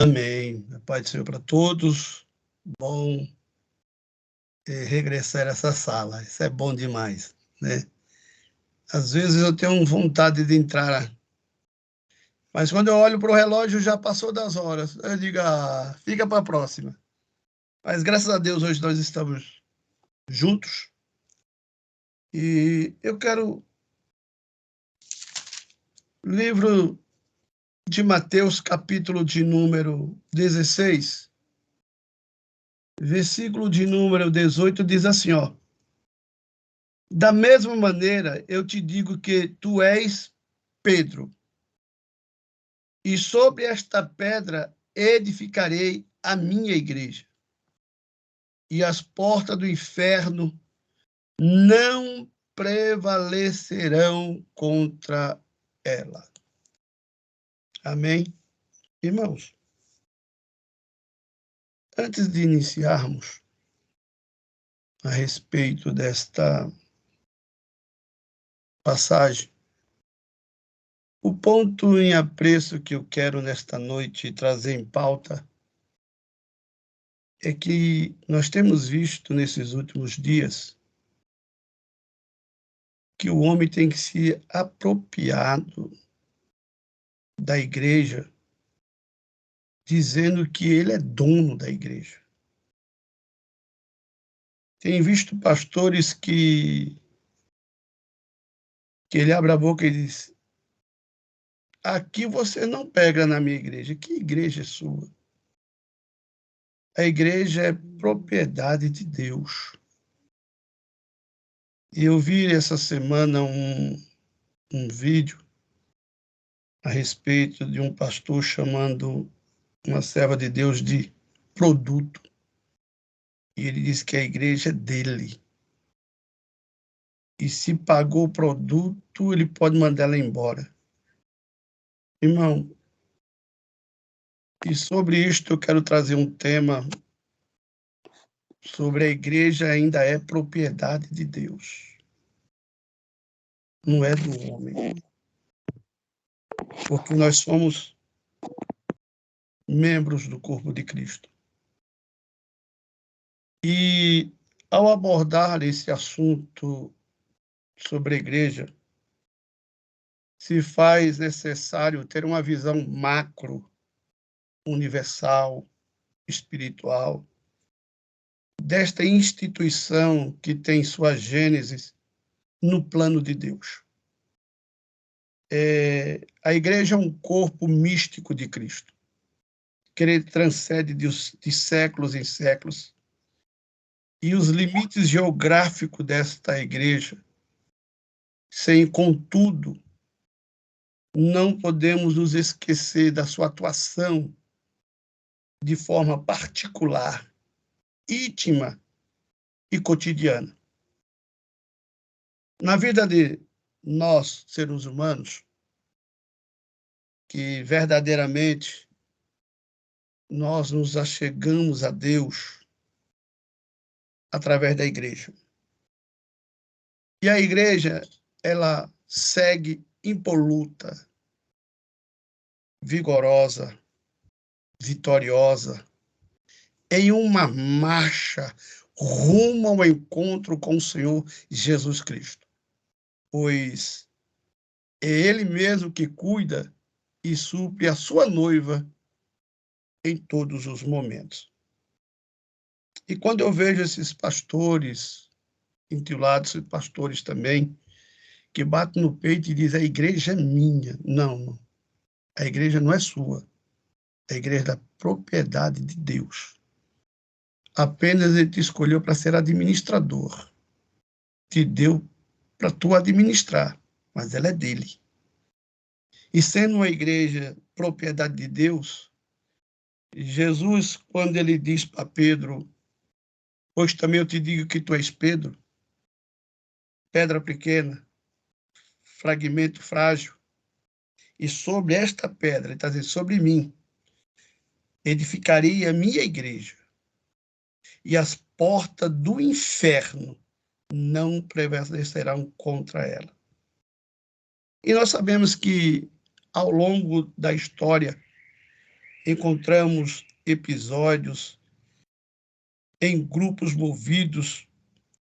Amém. A paz do Senhor para todos. Bom regressar a essa sala. Isso é bom demais, né? Às vezes eu tenho vontade de entrar, mas quando eu olho para o relógio já passou das horas. Eu digo, fica para a próxima. Mas graças a Deus hoje nós estamos juntos e eu quero livro de Mateus, capítulo de número 16, versículo de número 18, diz assim, ó: da mesma maneira, eu te digo que tu és Pedro, e sobre esta pedra edificarei a minha igreja, e as portas do inferno não prevalecerão contra ela. Amém? Irmãos, antes de iniciarmos a respeito desta passagem, o ponto em apreço que eu quero nesta noite trazer em pauta é que nós temos visto nesses últimos dias que o homem tem que se apropriado da igreja, dizendo que ele é dono da igreja. Tem visto pastores que ele abre a boca e diz: aqui você não pega na minha igreja. Que igreja é sua? A igreja é propriedade de Deus. E eu vi essa semana um vídeo a respeito de um pastor chamando uma serva de Deus de produto. E ele disse que a igreja é dele. E se pagou o produto, ele pode mandar ela embora. Irmão, e sobre isto eu quero trazer um tema sobre a igreja ainda é propriedade de Deus. Não é do homem. Porque nós somos membros do corpo de Cristo. E ao abordar esse assunto sobre a igreja, se faz necessário ter uma visão macro, universal, espiritual, desta instituição que tem sua gênese no plano de Deus. A igreja é um corpo místico de Cristo, que ele transcende de séculos em séculos. E os limites geográficos desta igreja, sem, contudo, não podemos nos esquecer da sua atuação de forma particular, íntima e cotidiana. Na vida de nós, seres humanos, que verdadeiramente nós nos achegamos a Deus através da igreja. E a igreja, ela segue impoluta, vigorosa, vitoriosa, em uma marcha rumo ao encontro com o Senhor Jesus Cristo. Pois é Ele mesmo que cuida e supre a sua noiva em todos os momentos. E quando eu vejo esses pastores, intitulados pastores também, que batem no peito e dizem: a igreja é minha. Não, a igreja não é sua. A igreja é da propriedade de Deus. Apenas Ele te escolheu para ser administrador. Te deu para tu administrar, mas ela é dele. E sendo uma igreja propriedade de Deus, Jesus, quando ele diz para Pedro: pois também eu te digo que tu és Pedro, pedra pequena, fragmento frágil, e sobre esta pedra, ele está dizendo, sobre mim, edificarei a minha igreja, e as portas do inferno não prevalecerão contra ela. E nós sabemos que, ao longo da história, encontramos episódios em grupos movidos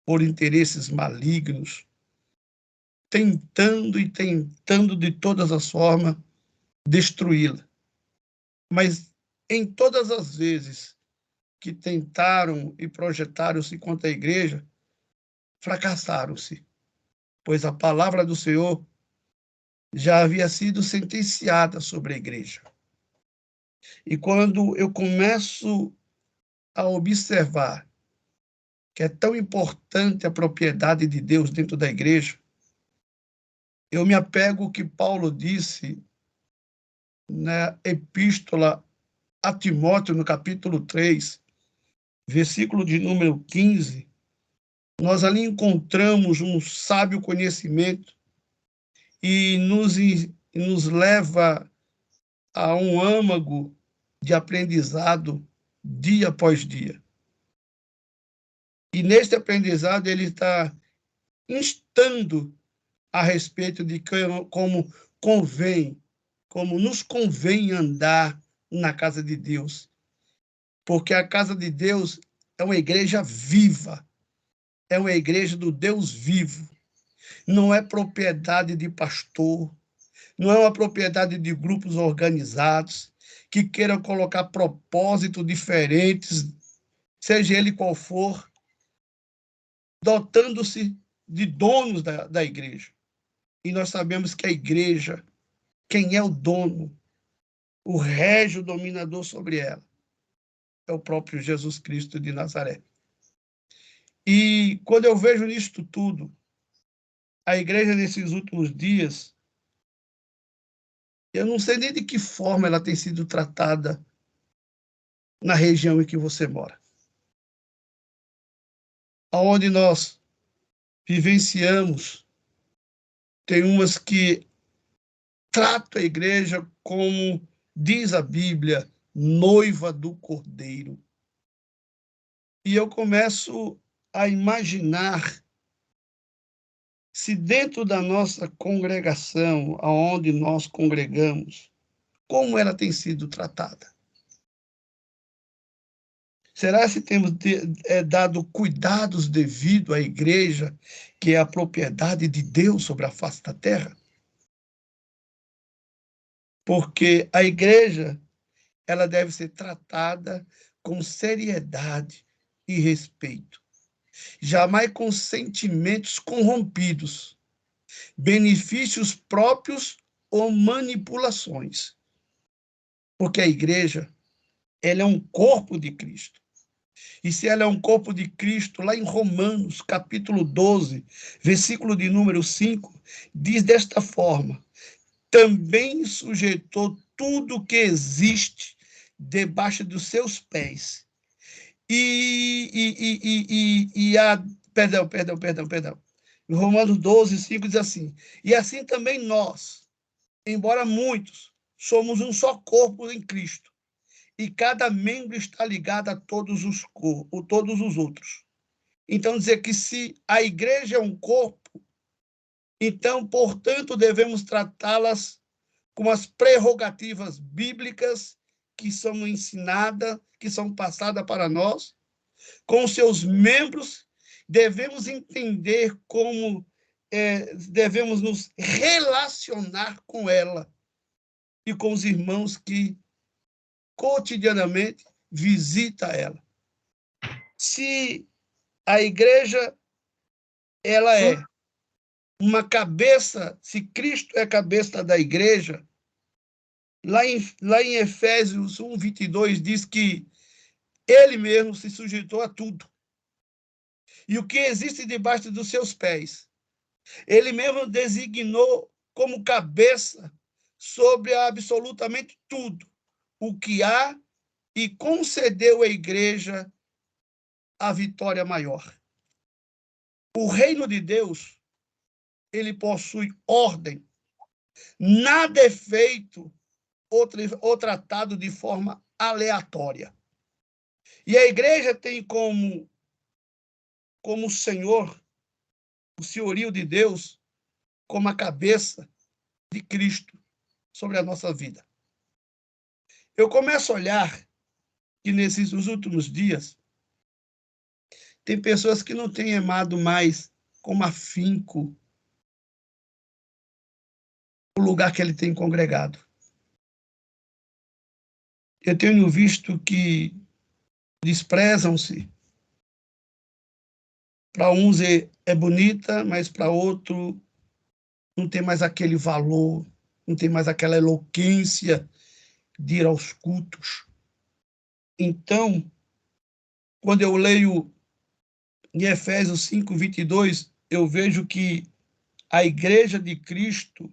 por interesses malignos, tentando de todas as formas destruí-la. Mas em todas as vezes que tentaram e projetaram-se contra a igreja, fracassaram-se, pois a palavra do Senhor já havia sido sentenciada sobre a igreja. E quando eu começo a observar que é tão importante a propriedade de Deus dentro da igreja, eu me apego ao que Paulo disse na epístola a Timóteo, no capítulo 3, versículo de número 15. Nós ali encontramos um sábio conhecimento e nos leva a um âmago de aprendizado dia após dia. E neste aprendizado ele está instando a respeito de como nos convém andar na casa de Deus. Porque a casa de Deus é uma igreja viva, é uma igreja do Deus vivo. Não é propriedade de pastor, não é uma propriedade de grupos organizados que queiram colocar propósitos diferentes, seja ele qual for, dotando-se de donos da igreja. E nós sabemos que a igreja, quem é o dono, o régio dominador sobre ela, é o próprio Jesus Cristo de Nazaré. E quando eu vejo nisto tudo, a igreja nesses últimos dias, eu não sei nem de que forma ela tem sido tratada na região em que você mora. Aonde nós vivenciamos, tem umas que tratam a igreja como diz a Bíblia, noiva do Cordeiro. E eu começo a imaginar se dentro da nossa congregação, aonde nós congregamos, como ela tem sido tratada. Será se temos dado cuidados devido à igreja, que é a propriedade de Deus sobre a face da terra? Porque a igreja, ela deve ser tratada com seriedade e respeito, jamais com sentimentos corrompidos, benefícios próprios ou manipulações. Porque a igreja, ela é um corpo de Cristo. E se ela é um corpo de Cristo, lá em Romanos, capítulo 12, versículo de número 5, diz desta forma: também sujeitou tudo que existe debaixo dos seus pés. Perdão. Em Romanos 12, 5 diz assim: e assim também nós, embora muitos, somos um só corpo em Cristo, e cada membro está ligado a todos os outros. Então, dizer que se a igreja é um corpo, então, portanto, devemos tratá-las com as prerrogativas bíblicas que são ensinadas, que são passadas para nós, com seus membros, devemos entender como devemos nos relacionar com ela e com os irmãos que cotidianamente visita ela. Se a igreja ela é uma cabeça, se Cristo é a cabeça da igreja, lá em Efésios 1, 22, diz que ele mesmo se sujeitou a tudo. E o que existe debaixo dos seus pés, ele mesmo designou como cabeça sobre absolutamente tudo o que há e concedeu à igreja a vitória maior. O reino de Deus, ele possui ordem. Nada é feito ou tratado de forma aleatória. E a igreja tem como Senhor, o senhorio de Deus, como a cabeça de Cristo sobre a nossa vida. eu começo a olhar que nos últimos dias tem pessoas que não têm amado mais como afinco o lugar que ele tem congregado. Eu tenho visto que desprezam-se. Para uns é bonita, mas para outro não tem mais aquele valor, não tem mais aquela eloquência de ir aos cultos. Então, quando eu leio em Efésios 5:22, eu vejo que a igreja de Cristo,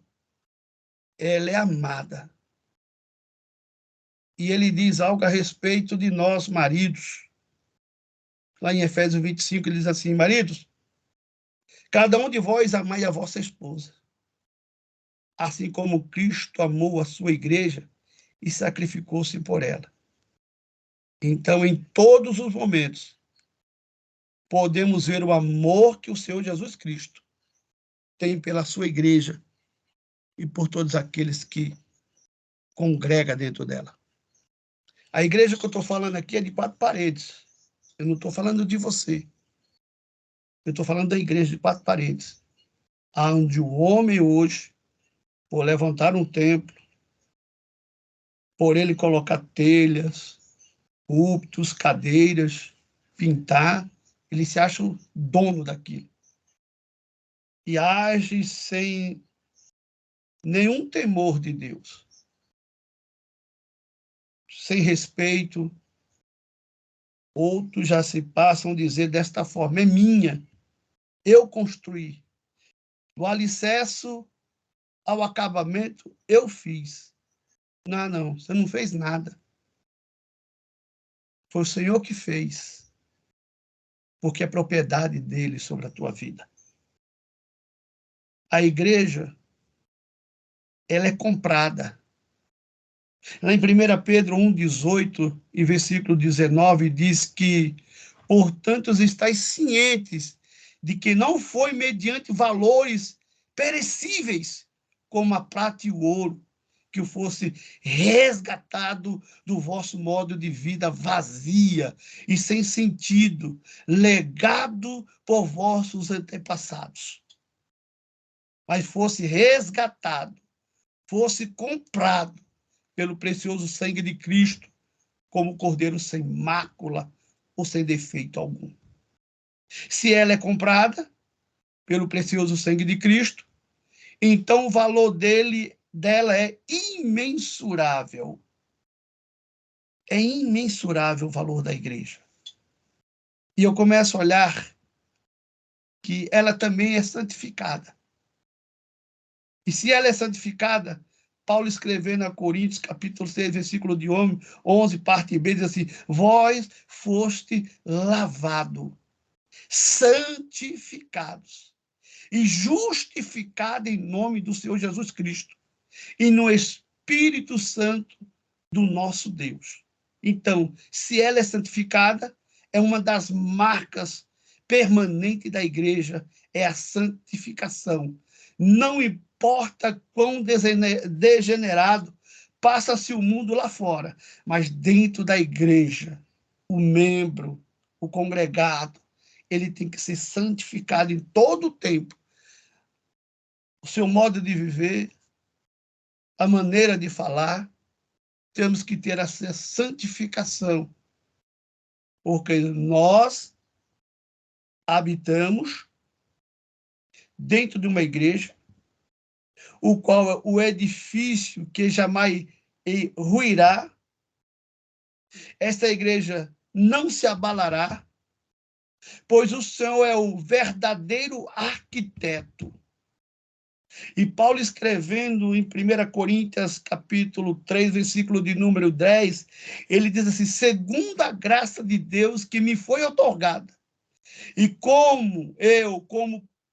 ela é amada. E ele diz algo a respeito de nós, maridos. Lá em Efésios 25, ele diz assim: maridos, cada um de vós amai a vossa esposa, assim como Cristo amou a sua igreja e sacrificou-se por ela. Então, em todos os momentos, podemos ver o amor que o Senhor Jesus Cristo tem pela sua igreja e por todos aqueles que congrega dentro dela. A igreja que eu estou falando aqui é de 4 paredes. Eu não estou falando de você. Eu estou falando da igreja de 4 paredes, onde o homem hoje, por levantar um templo, por ele colocar telhas, púlpitos, cadeiras, pintar, ele se acha o dono daquilo. E age sem nenhum temor de Deus, sem respeito. Outros já se passam a dizer desta forma: é minha, eu construí. Do alicerce ao acabamento, eu fiz. Não, não, você não fez nada. Foi o Senhor que fez, porque é propriedade dele sobre a tua vida. A igreja, ela é comprada. Lá em 1 Pedro 1,18 e versículo 19, diz que, portanto, estáis cientes de que não foi mediante valores perecíveis, como a prata e o ouro, que fosse resgatado do vosso modo de vida vazia e sem sentido, legado por vossos antepassados, mas fosse resgatado, fosse comprado pelo precioso sangue de Cristo, como cordeiro sem mácula ou sem defeito algum. Se ela é comprada pelo precioso sangue de Cristo, então o valor dela é imensurável. É imensurável o valor da igreja. E eu começo a olhar que ela também é santificada. E se ela é santificada, Paulo escrevendo a Coríntios, capítulo 6, versículo de 11, parte B, diz assim: vós foste lavado, santificados e justificados em nome do Senhor Jesus Cristo e no Espírito Santo do nosso Deus. Então, se ela é santificada, é uma das marcas permanentes da igreja, é a santificação. Não importa quão degenerado passa-se o mundo lá fora, mas dentro da igreja, o membro, o congregado, ele tem que ser santificado em todo o tempo. O seu modo de viver, a maneira de falar, temos que ter essa santificação, porque nós habitamos dentro de uma igreja, o qual é o edifício que jamais ruirá. Esta igreja não se abalará, pois o Senhor é o verdadeiro arquiteto. E Paulo, escrevendo em 1 Coríntios, capítulo 3, versículo de número 10, ele diz assim: segundo a graça de Deus que me foi otorgada, e como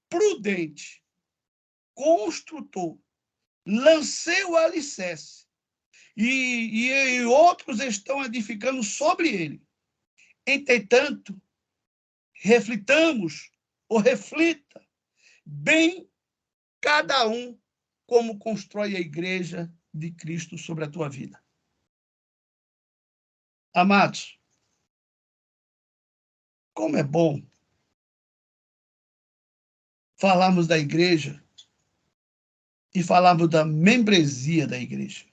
prudente construtor, lancei o alicerce, e outros estão edificando sobre ele. Entretanto, reflitamos, ou reflita, bem cada um como constrói a igreja de Cristo sobre a tua vida. Amados, como é bom falarmos da igreja e falarmos da membresia da igreja.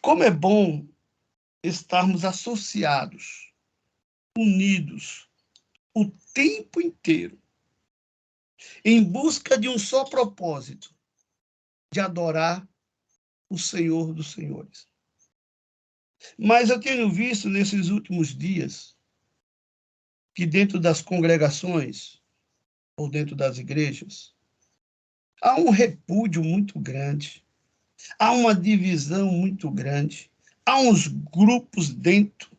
Como é bom estarmos associados, unidos, o tempo inteiro, em busca de um só propósito, de adorar o Senhor dos Senhores. Mas eu tenho visto nesses últimos dias que dentro das congregações ou dentro das igrejas há um repúdio muito grande, há uma divisão muito grande, há uns grupos dentro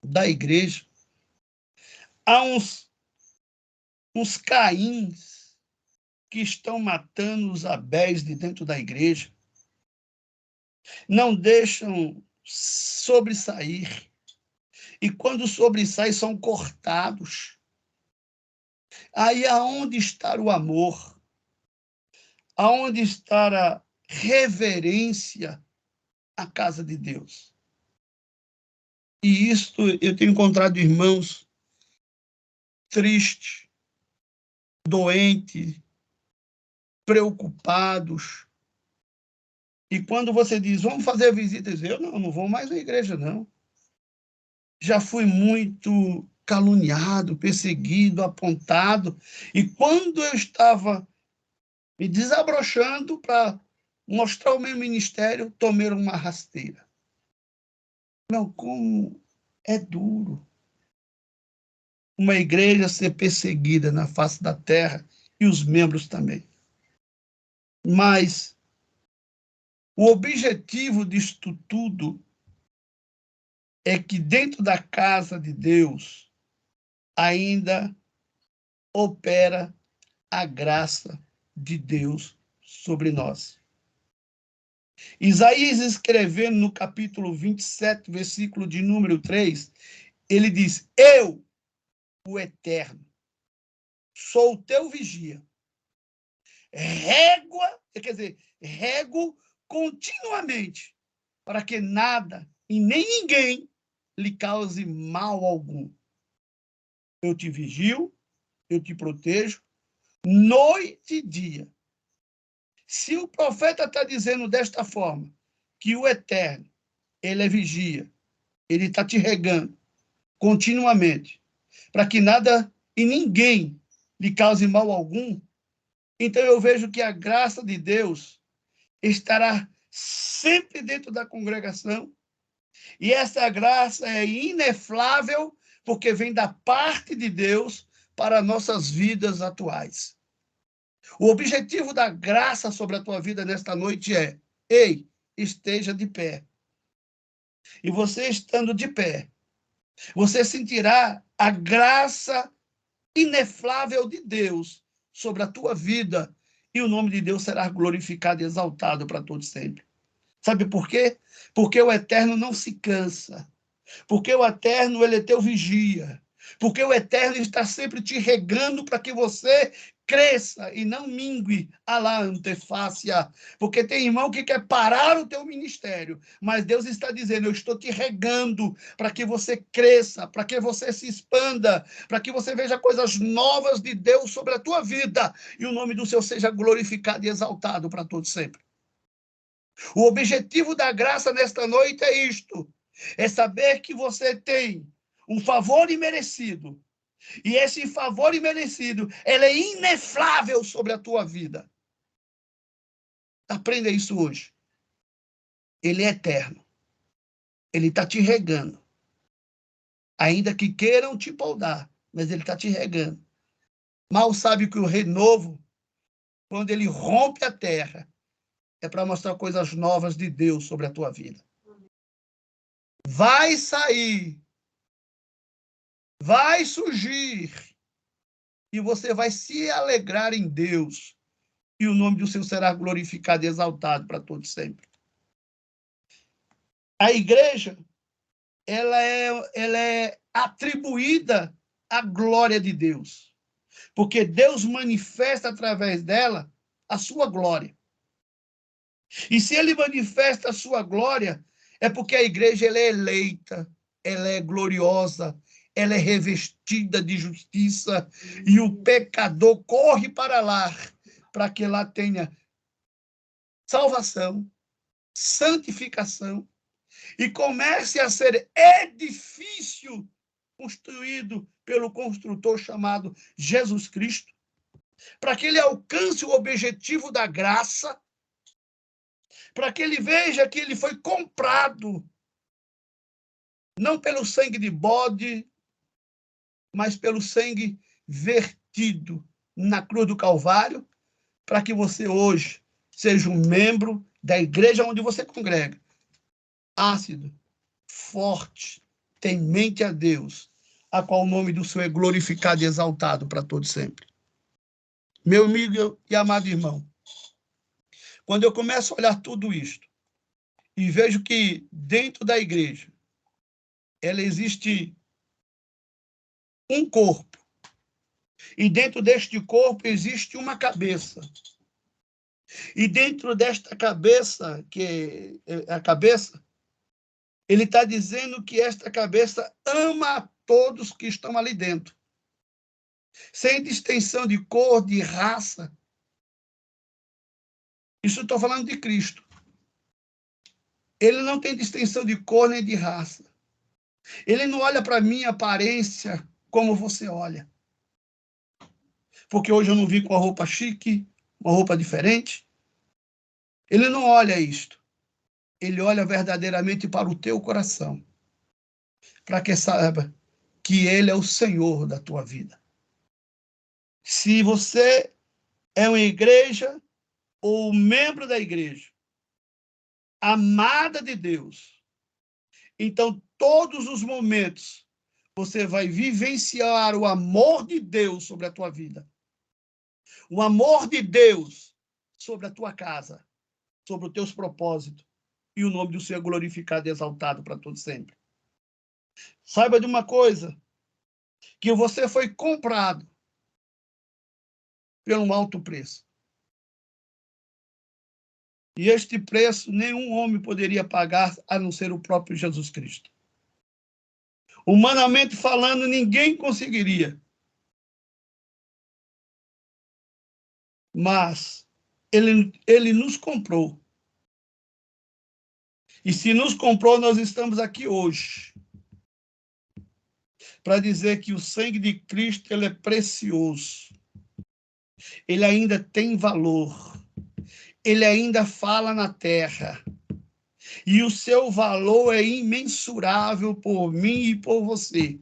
da igreja, há uns Caíns que estão matando os Abéis de dentro da igreja, não deixam sobressair, e quando sobressaem são cortados. Aí aonde está o amor? Aonde está a reverência à casa de Deus? E isto eu tenho encontrado irmãos tristes, doentes, preocupados. E quando você diz, vamos fazer visitas, eu não vou mais à igreja, não. Já fui muito caluniado, perseguido, apontado. E quando eu estava me desabrochando para mostrar o meu ministério, tomei uma rasteira. Não, como é duro uma igreja ser perseguida na face da terra e os membros também. Mas o objetivo disto tudo é que dentro da casa de Deus ainda opera a graça de Deus sobre nós. Isaías, escrevendo no capítulo 27, versículo de número 3, ele diz: Eu, o Eterno, sou o teu vigia. Rego continuamente, para que nada e nem ninguém lhe cause mal algum. Eu te vigio, eu te protejo, noite e dia. Se o profeta está dizendo desta forma, que o Eterno, ele é vigia, ele está te regando continuamente, para que nada e ninguém lhe cause mal algum, então eu vejo que a graça de Deus estará sempre dentro da congregação, e essa graça é ineflável, porque vem da parte de Deus para nossas vidas atuais. O objetivo da graça sobre a tua vida nesta noite é: ei, esteja de pé. E você estando de pé, você sentirá a graça ineflável de Deus sobre a tua vida, e o nome de Deus será glorificado e exaltado para todos sempre. Sabe por quê? Porque o Eterno não se cansa. Porque o Eterno, ele é teu vigia. Porque o Eterno está sempre te regando para que você cresça e não mingue a la antefácia. Porque tem irmão que quer parar o teu ministério, mas Deus está dizendo: eu estou te regando para que você cresça, para que você se expanda, para que você veja coisas novas de Deus sobre a tua vida, e o nome do Senhor seja glorificado e exaltado para todos sempre. O objetivo da graça nesta noite é isto: é saber que você tem um favor imerecido, e esse favor imerecido, ele é ineflável sobre a tua vida. Aprenda isso hoje. Ele é eterno. Ele está te regando. Ainda que queiram te podar, mas ele está te regando. Mal sabe que o renovo, quando ele rompe a terra, é para mostrar coisas novas de Deus sobre a tua vida. Vai sair, vai surgir, e você vai se alegrar em Deus, e o nome do Senhor será glorificado e exaltado para todos sempre. A igreja, ela é atribuída à glória de Deus, porque Deus manifesta através dela a sua glória. E se ele manifesta a sua glória, É porque a igreja ela é eleita, ela é gloriosa, ela é revestida de justiça, e o pecador corre para lá, para que lá tenha salvação, santificação, e comece a ser edifício construído pelo construtor chamado Jesus Cristo, para que ele alcance o objetivo da graça, para que ele veja que ele foi comprado, não pelo sangue de bode, mas pelo sangue vertido na cruz do Calvário, para que você hoje seja um membro da igreja onde você congrega. Ácido, forte, temente a Deus, a qual o nome do Senhor é glorificado e exaltado para todos sempre. Meu amigo e amado irmão, quando eu começo a olhar tudo isto e vejo que dentro da igreja ela existe um corpo, e dentro deste corpo existe uma cabeça. E dentro desta cabeça, que é a cabeça, ele está dizendo que esta cabeça ama a todos que estão ali dentro, sem distinção de cor, de raça. Isso estou falando de Cristo. Ele não tem distinção de cor nem de raça. Ele não olha para a minha aparência como você olha. Porque hoje eu não vim com uma roupa chique, uma roupa diferente. Ele não olha isto. Ele olha verdadeiramente para o teu coração, para que saiba que ele é o Senhor da tua vida. Se você é uma igreja ou membro da igreja amada de Deus, então todos os momentos você vai vivenciar o amor de Deus sobre a tua vida. O amor de Deus sobre a tua casa, sobre os teus propósitos, e o nome do Senhor é glorificado e exaltado para todos sempre. Saiba de uma coisa, que você foi comprado por um alto preço. E este preço nenhum homem poderia pagar, a não ser o próprio Jesus Cristo. Humanamente falando, ninguém conseguiria. Mas ele nos comprou. E se nos comprou, nós estamos aqui hoje para dizer que o sangue de Cristo ele é precioso. Ele ainda tem valor. Ele ainda fala na terra. E o seu valor é imensurável por mim e por você.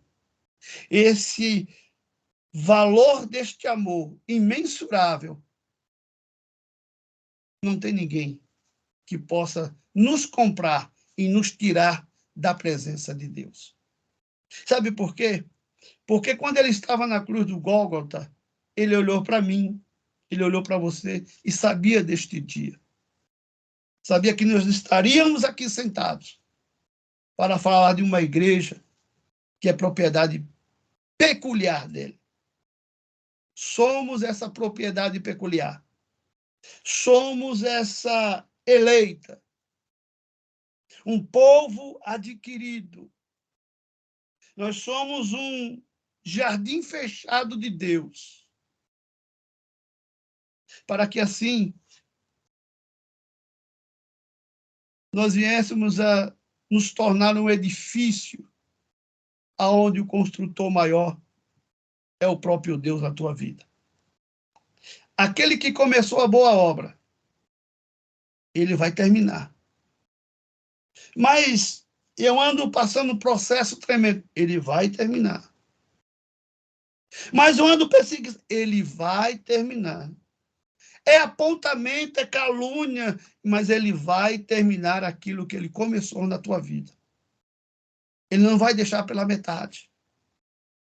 Esse valor deste amor imensurável, não tem ninguém que possa nos comprar e nos tirar da presença de Deus. Sabe por quê? Porque quando ele estava na cruz do Gólgota, ele olhou para mim, ele olhou para você e sabia deste dia. Sabia que nós estaríamos aqui sentados para falar de uma igreja que é propriedade peculiar dele. Somos essa propriedade peculiar. Somos essa eleita. Um povo adquirido. Nós somos um jardim fechado de Deus. Para que assim nós viéssemos a nos tornar um edifício aonde o construtor maior é o próprio Deus na tua vida. Aquele que começou a boa obra, ele vai terminar. Mas eu ando passando um processo tremendo, ele vai terminar. Mas eu ando perseguindo, ele vai terminar. É apontamento, é calúnia, mas ele vai terminar aquilo que ele começou na tua vida. Ele não vai deixar pela metade.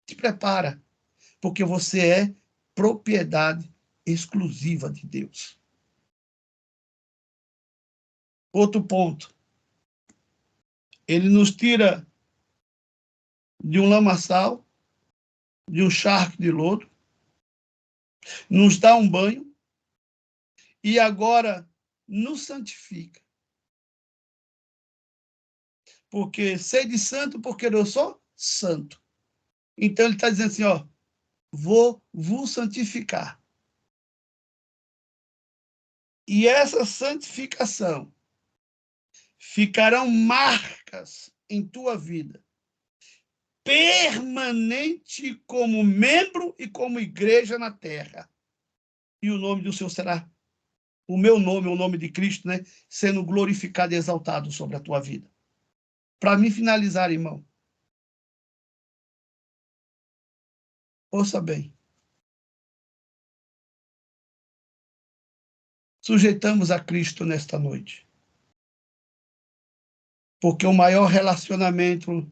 Te prepara, porque você é propriedade exclusiva de Deus. Outro ponto. Ele nos tira de um lamaçal, de um charco de lodo, nos dá um banho e agora nos santifica. Porque sede santo, porque eu sou santo. Então ele está dizendo assim, ó, vou vos santificar. E essa santificação ficarão marcas em tua vida, permanente como membro e como igreja na terra. E o nome do Senhor será, o meu nome, o nome de Cristo, né, sendo glorificado e exaltado sobre a tua vida. Para mim finalizar, irmão, ouça bem. Sujeitamos a Cristo nesta noite. Porque o maior relacionamento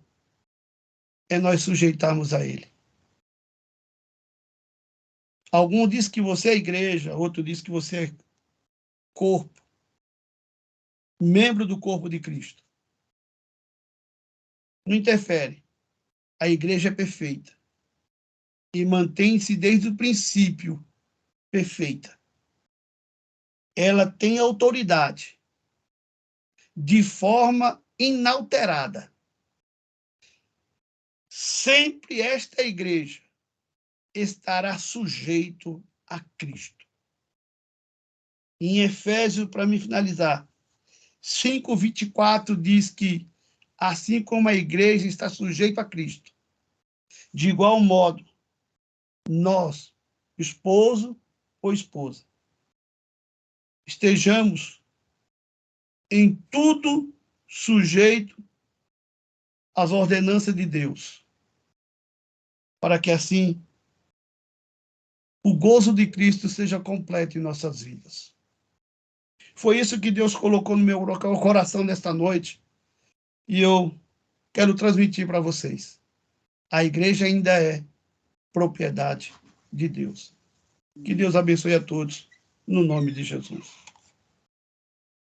é nós sujeitarmos a Ele. Algum diz que você é igreja, outro diz que você é corpo, membro do corpo de Cristo. Não interfere. A igreja é perfeita e mantém-se desde o princípio perfeita. Ela tem autoridade de forma inalterada. Sempre esta igreja estará sujeito a Cristo. Em Efésios, para me finalizar, 5:24 diz que, assim como a igreja está sujeita a Cristo, de igual modo, nós, esposo ou esposa, estejamos em tudo sujeito às ordenanças de Deus, para que assim o gozo de Cristo seja completo em nossas vidas. Foi isso que Deus colocou no meu coração nesta noite e eu quero transmitir para vocês. A igreja ainda é propriedade de Deus. Que Deus abençoe a todos, no nome de Jesus.